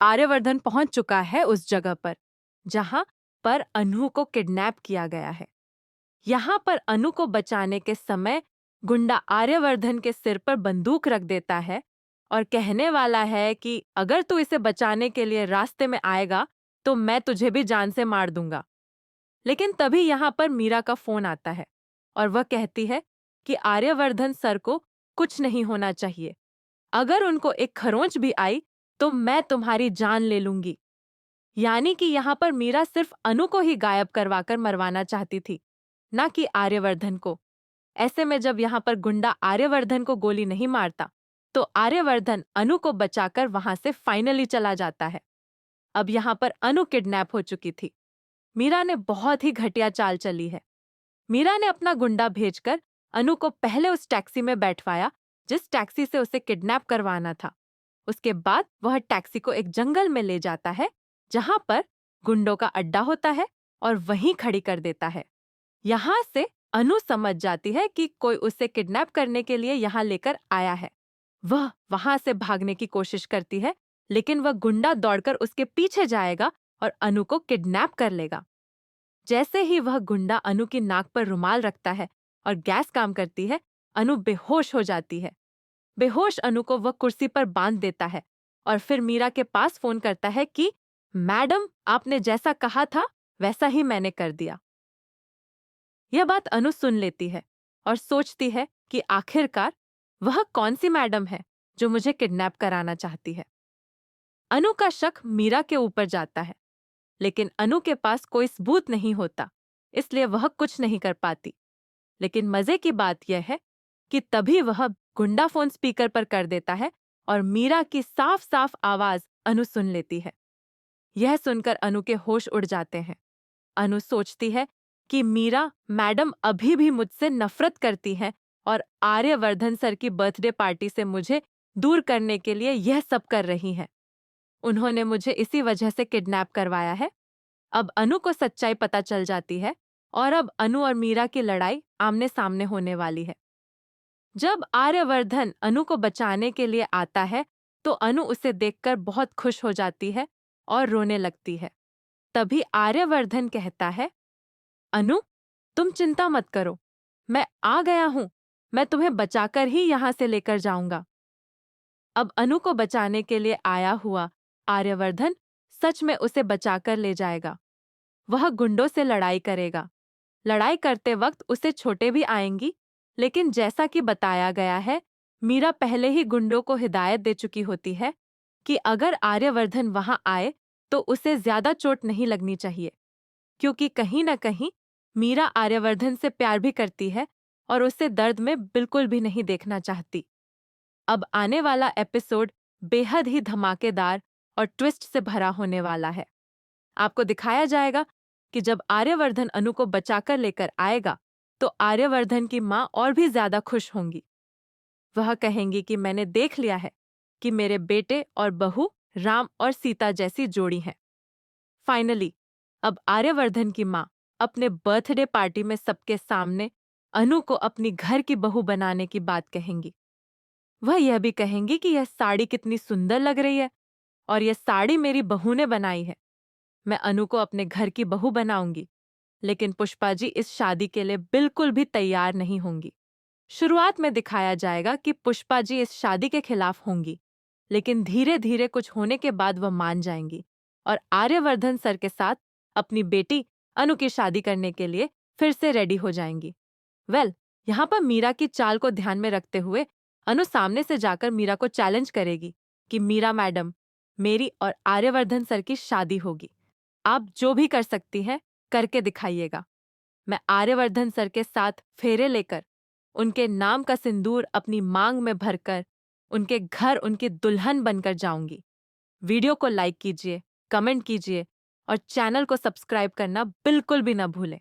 आर्यवर्धन पहुंच चुका है उस जगह पर जहां पर अनु को किडनैप किया गया है। यहाँ पर अनु को बचाने के समय गुंडा आर्यवर्धन के सिर पर बंदूक रख देता है और कहने वाला है कि अगर तू इसे बचाने के लिए रास्ते में आएगा तो मैं तुझे भी जान से मार दूंगा। लेकिन तभी यहाँ पर मीरा का फोन आता है और वह कहती है कि आर्यवर्धन सर को कुछ नहीं होना चाहिए। अगर उनको एक खरोंच भी आई तो मैं तुम्हारी जान ले लूंगी। यानी कि यहाँ पर मीरा सिर्फ अनु को ही गायब करवाकर मरवाना चाहती थी, ना कि आर्यवर्धन को। ऐसे में जब यहाँ पर गुंडा आर्यवर्धन को गोली नहीं मारता तो आर्यवर्धन अनु को बचाकर वहां से फाइनली चला जाता है। अब यहाँ पर अनु किडनैप हो चुकी थी। मीरा ने बहुत ही घटिया चाल चली है। मीरा ने अपना गुंडा भेजकर अनु को पहले उस टैक्सी में बैठवाया जिस टैक्सी से उसे किडनैप करवाना था। उसके बाद वह टैक्सी को एक जंगल में ले जाता है जहां पर गुंडों का अड्डा होता है और वहीं खड़ी कर देता है। यहाँ से अनु समझ जाती है कि कोई उसे किडनैप करने के लिए यहाँ लेकर आया है। वह वहां से भागने की कोशिश करती है लेकिन वह गुंडा दौड़कर उसके पीछे जाएगा और अनु को किडनैप कर लेगा। जैसे ही वह गुंडा अनु की नाक पर रुमाल रखता है और गैस काम करती है, अनु बेहोश हो जाती है। बेहोश अनु को वह कुर्सी पर बांध देता है और फिर मीरा के पास फोन करता है कि मैडम, आपने जैसा कहा था वैसा ही मैंने कर दिया। यह बात अनु सुन लेती है और सोचती है कि आखिरकार वह कौन सी मैडम है जो मुझे किडनैप कराना चाहती है। अनु का शक मीरा के ऊपर जाता है लेकिन अनु के पास कोई सबूत नहीं होता, इसलिए वह कुछ नहीं कर पाती। लेकिन मजे की बात यह है कि तभी वह गुंडा फोन स्पीकर पर कर देता है और मीरा की साफ साफ आवाज अनु सुन लेती है। यह सुनकर अनु के होश उड़ जाते हैं। अनु सोचती है कि मीरा मैडम अभी भी मुझसे नफरत करती हैं और आर्यवर्धन सर की बर्थडे पार्टी से मुझे दूर करने के लिए यह सब कर रही हैं। उन्होंने मुझे इसी वजह से किडनैप करवाया है। अब अनु को सच्चाई पता चल जाती है और अब अनु और मीरा की लड़ाई आमने सामने होने वाली है। जब आर्यवर्धन अनु को बचाने के लिए आता है तो अनु उसे देखकर बहुत खुश हो जाती है और रोने लगती है। तभी आर्यवर्धन कहता है, अनु, तुम चिंता मत करो, मैं आ गया हूं, मैं तुम्हें बचाकर ही यहां से लेकर जाऊंगा। अब अनु को बचाने के लिए आया हुआ आर्यवर्धन सच में उसे बचाकर ले जाएगा। वह गुंडों से लड़ाई करेगा। लड़ाई करते वक्त उसे छोटे भी आएंगी, लेकिन जैसा कि बताया गया है, मीरा पहले ही गुंडों को हिदायत दे चुकी होती है कि अगर आर्यवर्धन वहां आए तो उसे ज्यादा चोट नहीं लगनी चाहिए, क्योंकि कहीं न कहीं मीरा आर्यवर्धन से प्यार भी करती है और उसे दर्द में बिल्कुल भी नहीं देखना चाहती। अब आने वाला एपिसोड बेहद ही धमाकेदार और ट्विस्ट से भरा होने वाला है। आपको दिखाया जाएगा कि जब आर्यवर्धन अनु को बचाकर लेकर आएगा तो आर्यवर्धन की माँ और भी ज्यादा खुश होंगी। वह कहेंगी कि मैंने देख लिया है कि मेरे बेटे और बहू राम और सीता जैसी जोड़ी हैं। फाइनली अब आर्यवर्धन की माँ अपने बर्थडे पार्टी में सबके सामने अनु को अपनी घर की बहू बनाने की बात कहेंगी। वह यह भी कहेंगी कि यह साड़ी कितनी सुंदर लग रही है और यह साड़ी मेरी बहू ने बनाई है। मैं अनु को अपने घर की बहू बनाऊंगी। लेकिन पुष्पा जी इस शादी के लिए बिल्कुल भी तैयार नहीं होंगी। शुरुआत में दिखाया जाएगा कि पुष्पा जी इस शादी के खिलाफ होंगी, लेकिन धीरे धीरे कुछ होने के बाद वह मान जाएंगी और आर्यवर्धन सर के साथ अपनी बेटी अनु की शादी करने के लिए फिर से रेडी हो जाएंगी। यहाँ पर मीरा की चाल को ध्यान में रखते हुए अनु सामने से जाकर मीरा को चैलेंज करेगी कि मीरा मैडम, मेरी और आर्यवर्धन सर की शादी होगी। आप जो भी कर सकती हैं करके दिखाइएगा। मैं आर्यवर्धन सर के साथ फेरे लेकर उनके नाम का सिंदूर अपनी मांग में भरकर उनके घर उनकी दुल्हन बनकर जाऊंगी। वीडियो को लाइक कीजिए, कमेंट कीजिए और चैनल को सब्सक्राइब करना बिल्कुल भी न भूलें।